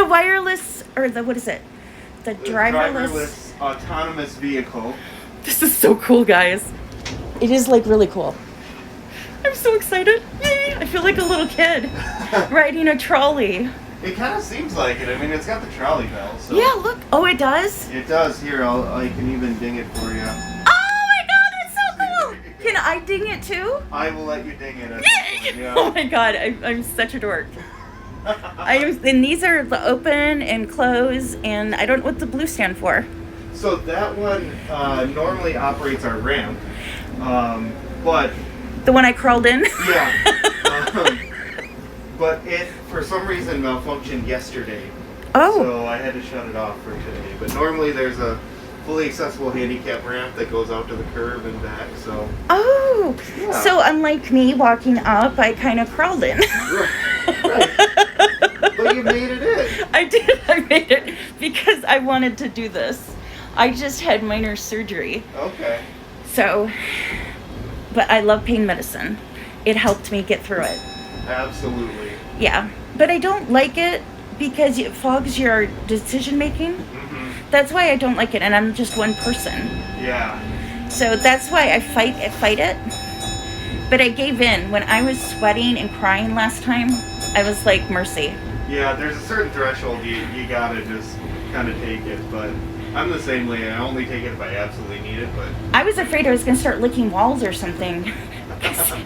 wireless, or the, what is it? The driverless autonomous vehicle. This is so cool, guys. It is like really cool. I'm so excited. Yay! I feel like a little kid riding a trolley. It kind of seems like it. I mean, it's got the trolley bell. So. Yeah, look. Oh, it does? It does. Here, I can even ding it for you. Oh my god, that's so cool! Can I ding it too? I will let you ding it. Yeah. Oh my god, I'm such a dork. And these are the open and close, and I don't know what the blue stand for. So that one normally operates our ramp, but... The one I crawled in? Yeah. But it, for some reason, malfunctioned yesterday. Oh. So I had to shut it off for today. But normally there's a fully accessible handicap ramp that goes out to the curb and back, so... Oh. Yeah. So unlike me walking up, I kind of crawled in. Right. But you made it in. I did. I made it because I wanted to do this. I just had minor surgery. Okay. So, but I love pain medicine. It helped me get through it. Absolutely. Yeah. But I don't like it because it fogs your decision making. Mm-hmm. That's why I don't like it, and I'm just one person. Yeah. So that's why I fight it. But I gave in. When I was sweating and crying last time, I was like, mercy. Yeah, there's a certain threshold you gotta just kind of take it, but I'm the same way. I only take it if I absolutely need it, but... I was afraid I was going to start licking walls or something.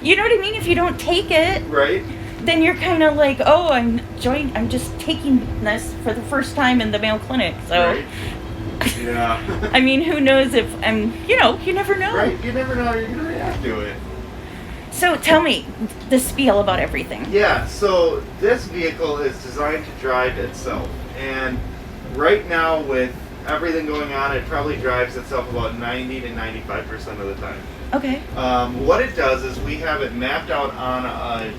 You know what I mean? If you don't take it, right? Then you're kind of like, oh, I'm just taking this for the first time in the Mayo Clinic. So, right. Yeah. I mean, who knows if you never know. Right, you never know how you're going to react to it. So tell me the spiel about everything. Yeah, so this vehicle is designed to drive itself. And right now with everything going on, it probably drives itself about 90 to 95% of the time. Okay. What it does is we have it mapped out on a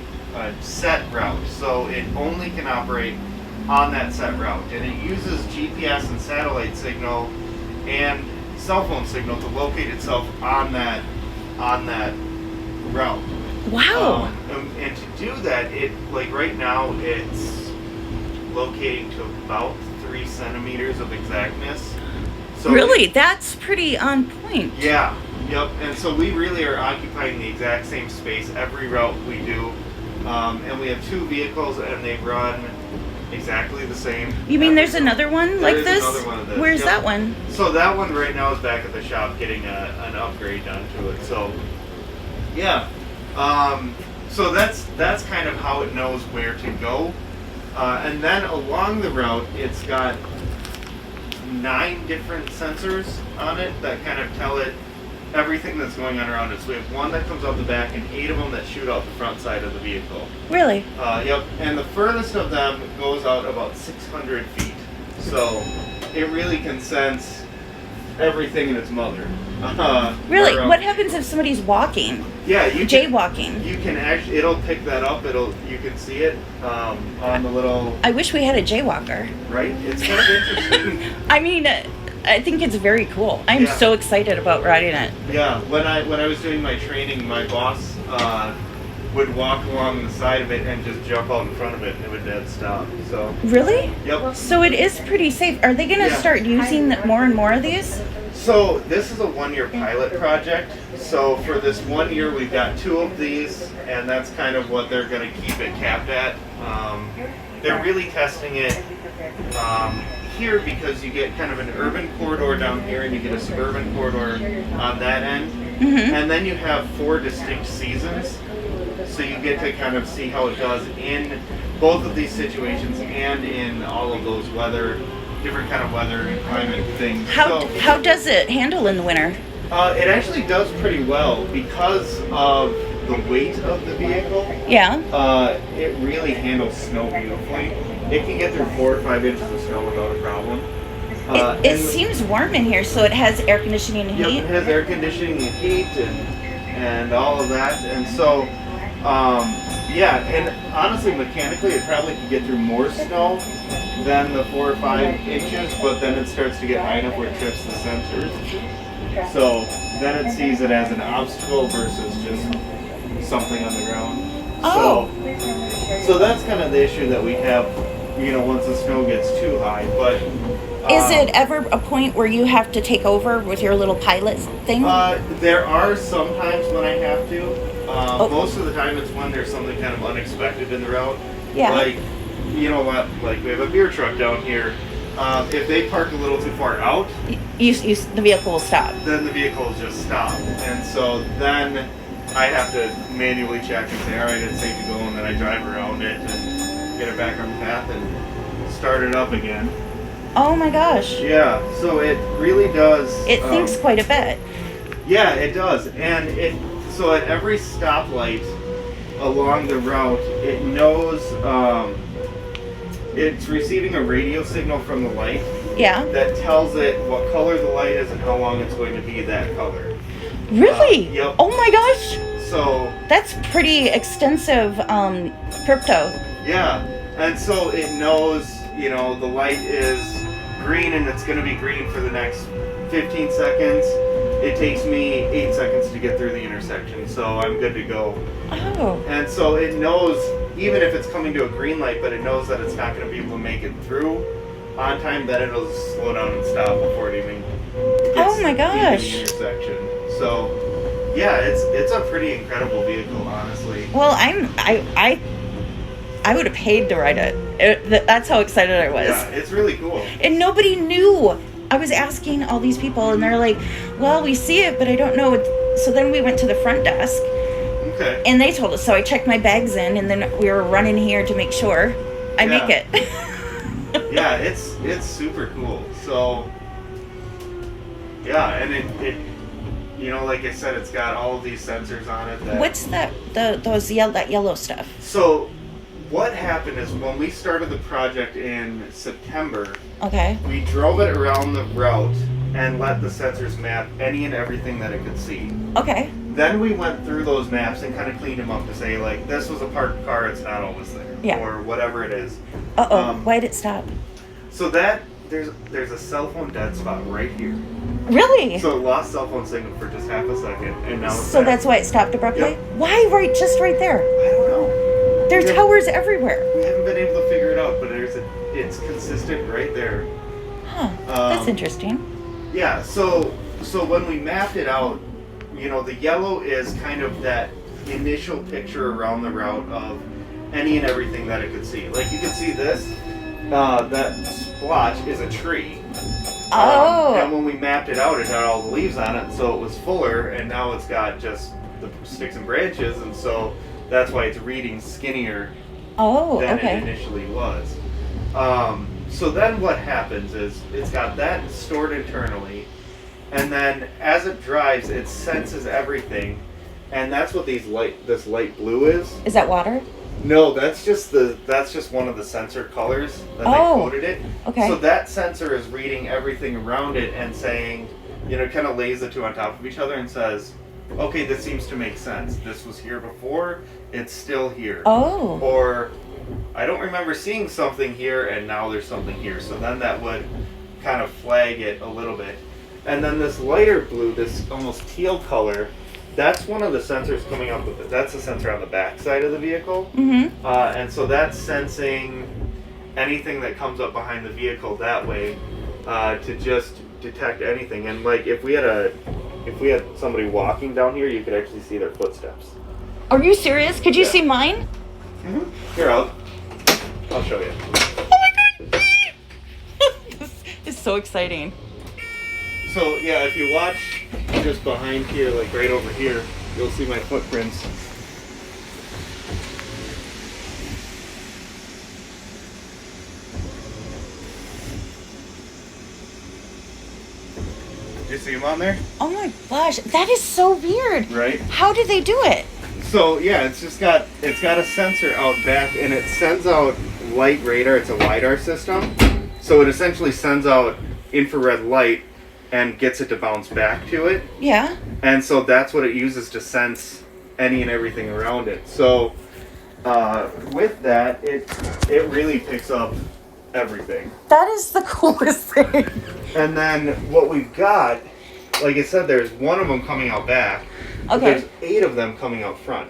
set route, so it only can operate on that set route. And it uses GPS and satellite signal and cell phone signal to locate itself on that route. Wow. And to do that, it right now it's locating to about 3 centimeters of exactness. So really? That's pretty on point. Yeah. Yep. And so we really are occupying the exact same space every route we do. And we have 2 vehicles and they run exactly the same. You mean there's another one like this? There's another one of this. Where's Yep. that one? So that one right now is back at the shop getting an upgrade done to it. So yeah. So that's kind of how it knows where to go. And then along the route, it's got 9 different sensors on it that kind of tell it everything that's going on around it. So we have 1 that comes out the back and 8 of them that shoot out the front side of the vehicle. Really? Yep. And the furthest of them goes out about 600 feet. So it really can sense everything in its mother. Really? What happens if somebody's walking? Yeah, jaywalking. You can actually, it'll pick that up. You can see it on the little. I wish we had a jaywalker. Right? It's kind of interesting. I mean, I think it's very cool. I'm so excited about riding it. Yeah, when I was doing my training, my boss would walk along the side of it and just jump out in front of it, and it would dead stop. So. Really? Yep. So it is pretty safe. Are they going to start using more and more of these? So this is a 1-year pilot project. So for this 1 year, we've got 2 of these, and that's kind of what they're going to keep it capped at. They're really testing it here because you get kind of an urban corridor down here, and you get a suburban corridor on that end. Mm-hmm. And then you have 4 distinct seasons. So you get to kind of see how it does in both of these situations and in all of those different kind of weather and climate things. How does it handle in the winter? It actually does pretty well because of the weight of the vehicle. Yeah. It really handles snow beautifully. It can get through 4 or 5 inches of snow without a problem. It seems warm in here, so it has air conditioning and heat? Yep, it has air conditioning and heat and all of that. And so, and honestly, mechanically, it probably could get through more snow than the 4 or 5 inches, but then it starts to get high enough where it trips the sensors. So then it sees it as an obstacle versus just something on the ground. Oh. So that's kind of the issue that we have once the snow gets too high. But Is it ever a point where you have to take over with your little pilot thing? There are some times when I have to. Oh. Most of the time it's when there's something kind of unexpected in the route. Yeah. Like, you know what? Like we have a beer truck down here. If they park a little too far out, The vehicle will stop. then the vehicle will just stop. And so then I have to manually check and say, all right, it's safe to go, and then I drive around it and get it back on the path and start it up again. Oh my gosh. Yeah, so it really does. It thinks quite a bit. Yeah, it does. And so at every stoplight along the route, it knows it's receiving a radio signal from the light Yeah. that tells it what color the light is and how long it's going to be that color. Really? Yep. Oh my gosh. So That's pretty extensive crypto. yeah, and so it knows, the light is green and it's going to be green for the next 15 seconds. It takes me 8 seconds to get through the intersection, so I'm good to go. Oh. And so it knows, even if it's coming to a green light, but it knows that it's not going to be able to make it through on time, then it'll slow down and stop before it even gets Oh my gosh. into the intersection. So yeah, it's a pretty incredible vehicle, honestly. Well, I would have paid to ride it. That's how excited I was. Yeah, it's really cool. And nobody knew. I was asking all these people, and they're like, well, we see it, but I don't know. So then we went to the front desk, Okay. and they told us. So I checked my bags in, and then we were running here to make sure I make it. Yeah, it's super cool. So yeah, and it like I said, it's got all of these sensors on it. What's that yellow stuff? So what happened is when we started the project in September, Okay. we drove it around the route and let the sensors map any and everything that it could see. Okay. Then we went through those maps and kind of cleaned them up to say, like, this was a parked car, it's not always there. Yeah. Or whatever it is. Uh-oh. Why'd it stop? So there's a cell phone dead spot right here. Really? So it lost cell phone signal for just half a second, and now it's So back. that's why it stopped abruptly? Yep. Why just right there? I don't know. There's Yeah. towers everywhere. We haven't been able to figure it out, but it's consistent right there. Huh. That's interesting. Yeah, so when we mapped it out, the yellow is kind of that initial picture around the route of any and everything that it could see. Like you can see this, that splotch is a tree. Oh. And when we mapped it out, it had all the leaves on it, so it was fuller, and now it's got just the sticks and branches, and so that's why it's reading skinnier Oh, than okay. it initially was. So then what happens is it's got that stored internally, and then as it drives, it senses everything, and that's what this light blue is. Is that water? No, that's just one of the sensor colors that they coded it. Okay. So that sensor is reading everything around it and saying, kind of lays the two on top of each other and says, okay, this seems to make sense. This was here before, it's still here. Oh. Or I don't remember seeing something here and now there's something here. So then that would kind of flag it a little bit. And then this lighter blue, this almost teal color, that's one of the sensors coming up with it. That's the sensor on the back side of the vehicle. Mm-hmm. And so that's sensing anything that comes up behind the vehicle that way to just detect anything. And like if we had somebody walking down here, you could actually see their footsteps. Are you serious? Could you see mine? Mm-hmm. Here, I'll show you. Oh my god! This is so exciting. So yeah, if you watch just behind here, like right over here, you'll see my footprints. Did you see them on there? Oh my gosh, that is so weird. Right. How do they do it? So yeah, it's got a sensor out back, and it sends out light radar. It's a LiDAR system, so it essentially sends out infrared light and gets it to bounce back to it. Yeah. And so that's what it uses to sense any and everything around it. So with that, it really picks up everything. That is the coolest thing. And then what we've got, like I said, there's one of them coming out back. But Okay. there's 8 of them coming out front.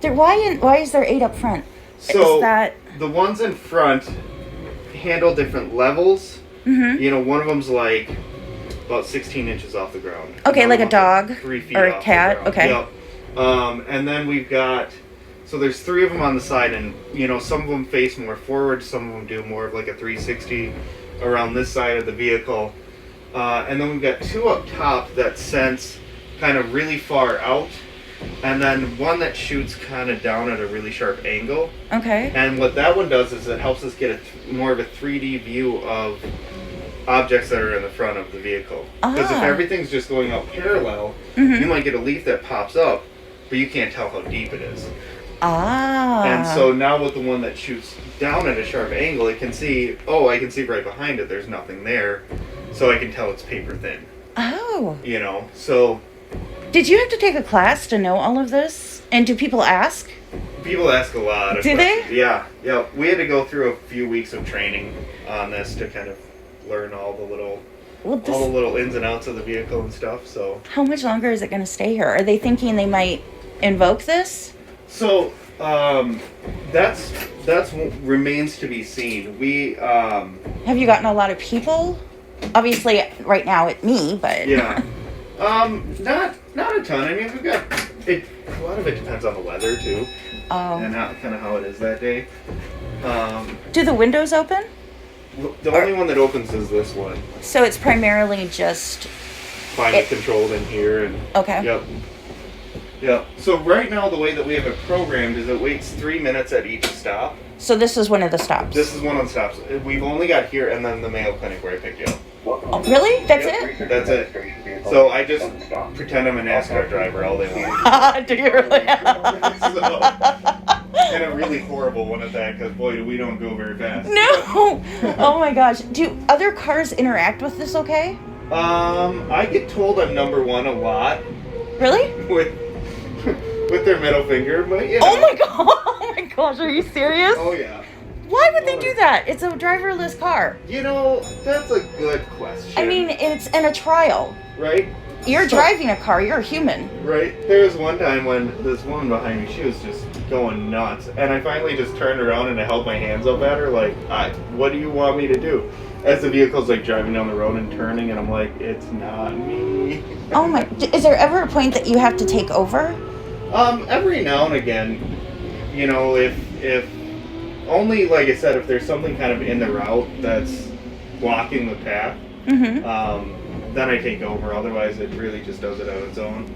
Why is there 8 up front? So Is that... the ones in front, handle different levels. Mm-hmm. You know, one of them's like about 16 inches off the ground. Okay, like a dog 3 feet or off a cat. the ground. Okay. Yep. And then we've got, so there's 3 of them on the side, and you know, some of them face more forward, some of them do more of like a 360 around this side of the vehicle. And then we've got 2 up top that sense kind of really far out, and then one that shoots kind of down at a really sharp angle. Okay. And what that one does is it helps us get more of a 3D view of objects that are in the front of the vehicle. Because if everything's just going out parallel, you might get a leaf that pops up, but you can't tell how deep it is. And so now with the one that shoots down at a sharp angle, it can see, I can see right behind it, there's nothing there, so I can tell it's paper thin. Oh. You know, so... Did you have to take a class to know all of this? And do people ask? People ask a lot of Do questions. they? Yeah. We had to go through a few weeks of training on this to kind of learn all the little ins and outs of the vehicle and stuff. So how much longer is it going to stay here? Are they thinking they might invoke this? So that's remains to be seen. We have you gotten a lot of people? Obviously, right now it's me, but yeah, not a ton. I mean, we've got it. A lot of it depends on the weather too, and kind of how it is that day. Do the windows open? The only one that opens is this one. So it's primarily just climate controlled in here, and okay. Yep. So right now, the way that we have it programmed is it waits 3 minutes at each stop. So this is one of the stops. This is one of the stops. We've only got here and then the Mayo Clinic where I picked you up. Oh, really? That's it? That's it. So I just pretend I'm a NASCAR driver all day long. Do you really? And a really horrible one at that, because boy, we don't go very fast. No. Oh my gosh. Do other cars interact with this? Okay. I get told I'm number 1 a lot. Really? With their middle finger, but you know. Oh my god! Oh my gosh! Are you serious? Oh yeah. Why would they do that? It's a driverless car. You know, that's a good question. I mean, it's in a trial. Right? You're driving a car. You're a human. Right. There was one time when this woman behind me, she was just going nuts, and I finally just turned around and I held my hands up at her, like, "What do you want me to do?" As the vehicle's like driving down the road and turning, and I'm like, "It's not me." Oh my! Is there ever a point that you have to take over? Every now and again, you know, if only, like I said, if there's something kind of in the route that's blocking the path, then I take over. Otherwise, it really just does it on its own.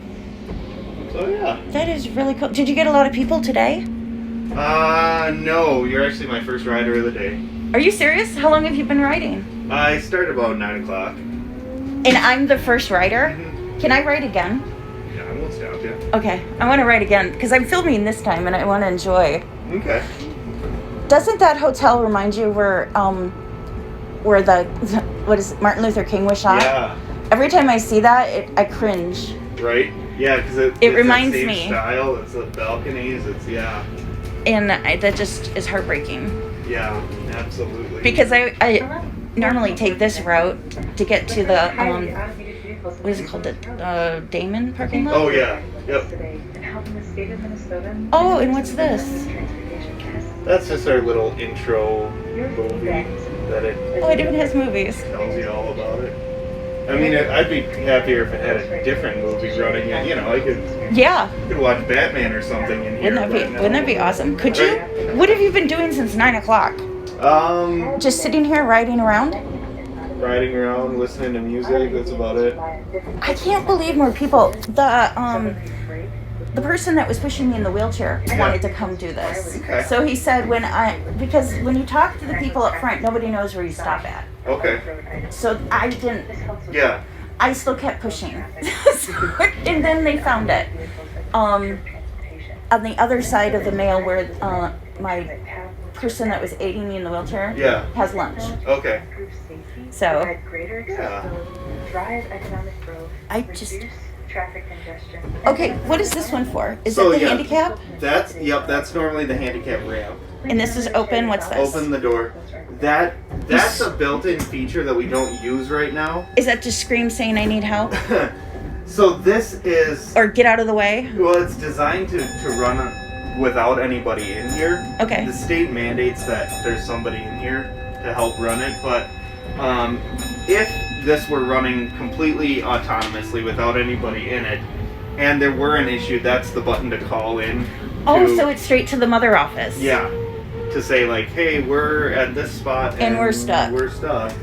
So yeah. That is really cool. Did you get a lot of people today? No. You're actually my first rider of the day. Are you serious? How long have you been riding? I started about 9 o'clock. And I'm the first rider? Mm-hmm. Can I ride again? Yeah, I won't stop you. Okay, I want to ride again because I'm filming this time and I want to enjoy. Okay. Doesn't that hotel remind you where the what is it, Martin Luther King was shot? Yeah. Every time I see that, I cringe. Right? Yeah, because it reminds that same me. Style. It's the balconies. It's And that just is heartbreaking. Yeah, absolutely. Because I normally take this route to get to the what is it called, the Damon parking lot? Oh yeah, yep. Oh, and what's this? That's just our little intro movie that it even has movies. Tells you all about it. I mean, I'd be happier if it had a different movie running in. You know, I could watch Batman or something in here. Wouldn't that be awesome? Could you? What have you been doing since 9 o'clock? Just sitting here riding around? Riding around, listening to music, that's about it. I can't believe more people. The person that was pushing me in the wheelchair wanted to come do this. Okay. So he said because when you talk to the people up front, nobody knows where you stop at. Okay. So I didn't. Yeah. I still kept pushing. And then they found it. On the other side of the Mayo where my person that was aiding me in the wheelchair has lunch. Okay. So I just traffic congestion. Okay, what is this one for? Is it the handicap? That's normally the handicap ramp. And this is open. What's this? Open the door. That's a built-in feature that we don't use right now. Is that just scream saying I need help? So this is or get out of the way? Well, it's designed to run without anybody in here. Okay. The state mandates that there's somebody in here. to help run it. But if this were running completely autonomously without anybody in it, and there were an issue, that's the button to call in. So it's straight to the mother office. Yeah. To say like, hey, we're at this spot and we're stuck. We're stuck.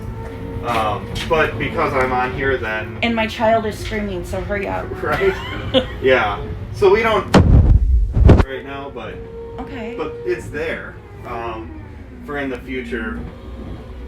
But because I'm on here, then. And my child is screaming, so hurry up. Right. Yeah. So we don't right now, but. Okay. But it's there. For in the future,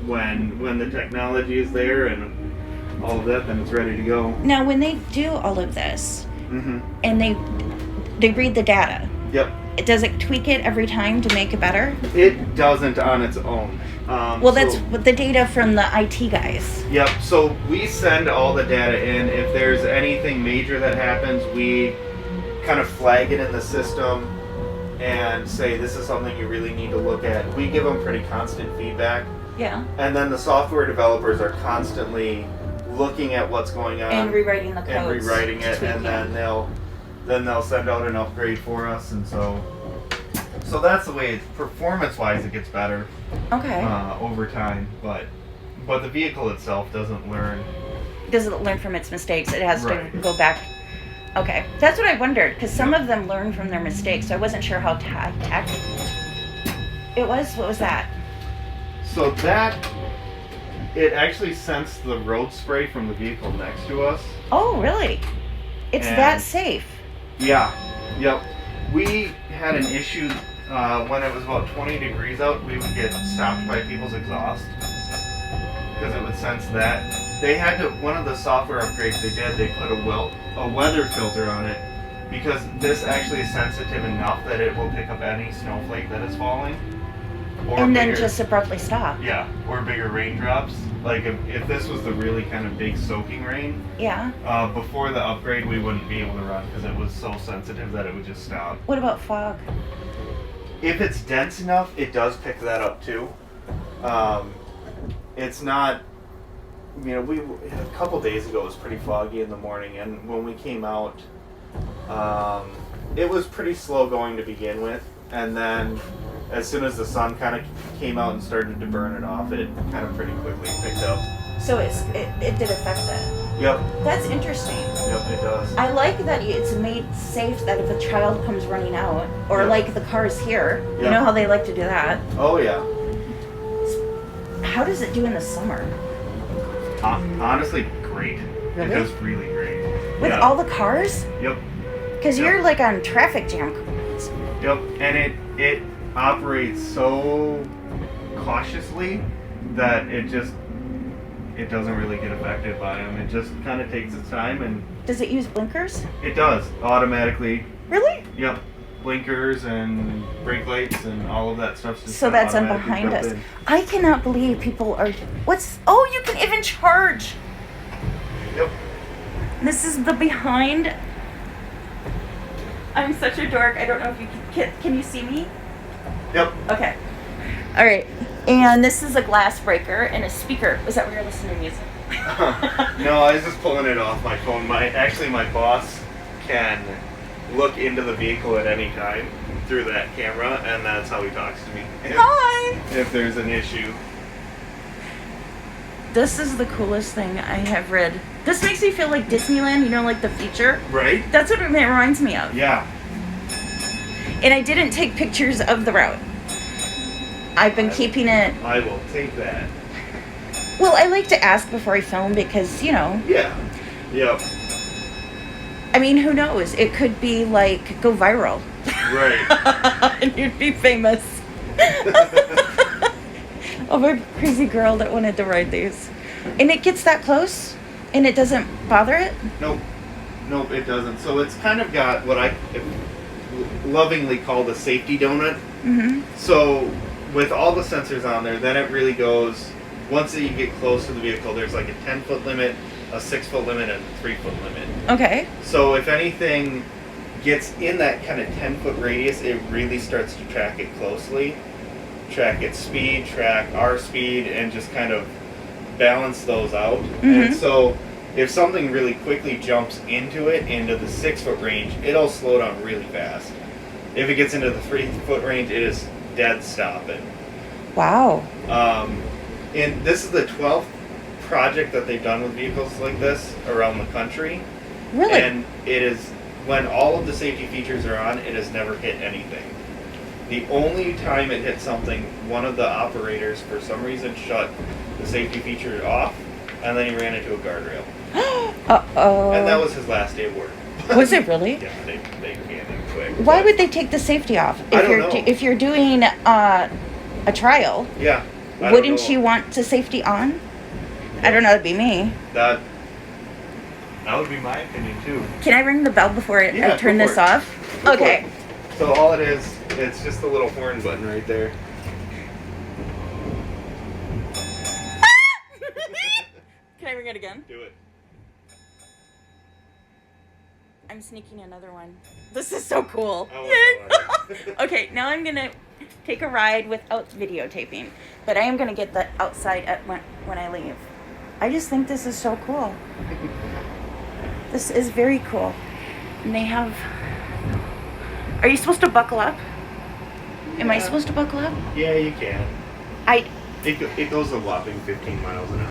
when the technology is there and all of that, then it's ready to go. Now, when they do all of this, mm-hmm. and they read the data. Yep. Does it tweak it every time to make it better? It doesn't on its own. That's the data from the IT guys. Yep. So we send all the data in. If there's anything major that happens, we kind of flag it in the system and say this is something you really need to look at. We give them pretty constant feedback. Yeah. And then the software developers are constantly looking at what's going on and rewriting the codes. And rewriting it, and then they'll send out an upgrade for us, and so that's the way. Performance-wise, it gets better. Okay. Over time, but the vehicle itself doesn't learn. Doesn't learn from its mistakes. It has right. to go back. Okay, that's what I wondered, because some of them learn from their mistakes. So I wasn't sure how it was. What was that? So it actually sensed the road spray from the vehicle next to us. Oh, really? It's that safe. Yeah. Yep. We had an issue when it was about 20 degrees out. We would get stopped by people's exhaust because it would sense that. They had to, one of the software upgrades they did, they put a weather filter on it because this actually is sensitive enough that it will pick up any snowflake that is falling. And then just abruptly stop. Yeah, or bigger raindrops. Like if this was the really kind of big soaking rain. Yeah. Before the upgrade, we wouldn't be able to run because it was so sensitive that it would just stop. What about fog? If it's dense enough, it does pick that up too. It's not. A couple days ago it was pretty foggy in the morning, and when we came out, it was pretty slow going to begin with, and then as soon as the sun kind of came out and started to burn it off, it kind of pretty quickly picked up. So it did affect that. Yep. That's interesting. Yep, it does. I like that it's made safe that if a child comes running out, or like the cars here, you know how they like to do that. Oh yeah. How does it do in the summer? Honestly, great. Really? It does really great. With all the cars? Yep. Because you're like on traffic jam. Yep, and it operates so cautiously that it doesn't really get affected by them. It just kind of takes its time. And does it use blinkers? It does, automatically. Really? Yep. Blinkers and brake lights and all of that stuff. So that's on behind us. I cannot believe people are. You can even charge. Yep. This is the behind. I'm such a dork. I don't know if you can you see me? Yep. Okay. All right. And this is a glass breaker and a speaker. Was that where you're listening to music? No, I was just pulling it off my phone. My boss can look into the vehicle at any time through that camera, and that's how he talks to me. Hi! If there's an issue. This is the coolest thing I have read. This makes me feel like Disneyland, like the future. Right? That's what it reminds me of. Yeah. And I didn't take pictures of the route. I've been keeping it. I will take that. Well, I like to ask before I film because, Yeah. Yep. I mean, who knows? It could be like go viral. Right. And you'd be famous. Of a crazy girl that wanted to ride these. And it gets that close and it doesn't bother it? Nope, it doesn't. So it's kind of got what I lovingly call the safety donut. Mm-hmm. So with all the sensors on there, then it really goes, once you get close to the vehicle, there's like a 10-foot limit, a 6-foot limit, and a 3-foot limit. Okay. So if anything gets in that kind of 10-foot radius, it really starts to track it closely. Track its speed, track our speed, and just kind of balance those out. Mm-hmm. And so if something really quickly jumps into the 6-foot range, it'll slow down really fast. If it gets into the 3-foot range, it is dead stopping. Wow. And this is the 12th project that they've done with vehicles like this around the country. Really? And it is, when all of the safety features are on, it has never hit anything. The only time it hit something, one of the operators, for some reason, shut the safety feature off, and then he ran into a guardrail. Uh-oh. And that was his last day of work. Was it really? Yeah, they canned him quick. Why but- would they take the safety off? I don't know. If you're doing a trial, Yeah. I don't wouldn't know. you want the safety on? I don't know. It'd be me. That would be my opinion, too. Can I ring the bell before I Yeah, turn go this for it. off? Go for Okay. it. So all it is, it's just a little horn button right there. Can I ring it again? Do it. I'm sneaking another one. This is so cool. I want Yay. that one. Okay, now I'm gonna take a ride without videotaping, but I am gonna get the outside at when I leave. I just think this is so cool. This is very cool. And they have. Are you supposed to buckle up? Am I Yeah. supposed to buckle up? Yeah, you can. I It goes a whopping 15 miles an hour.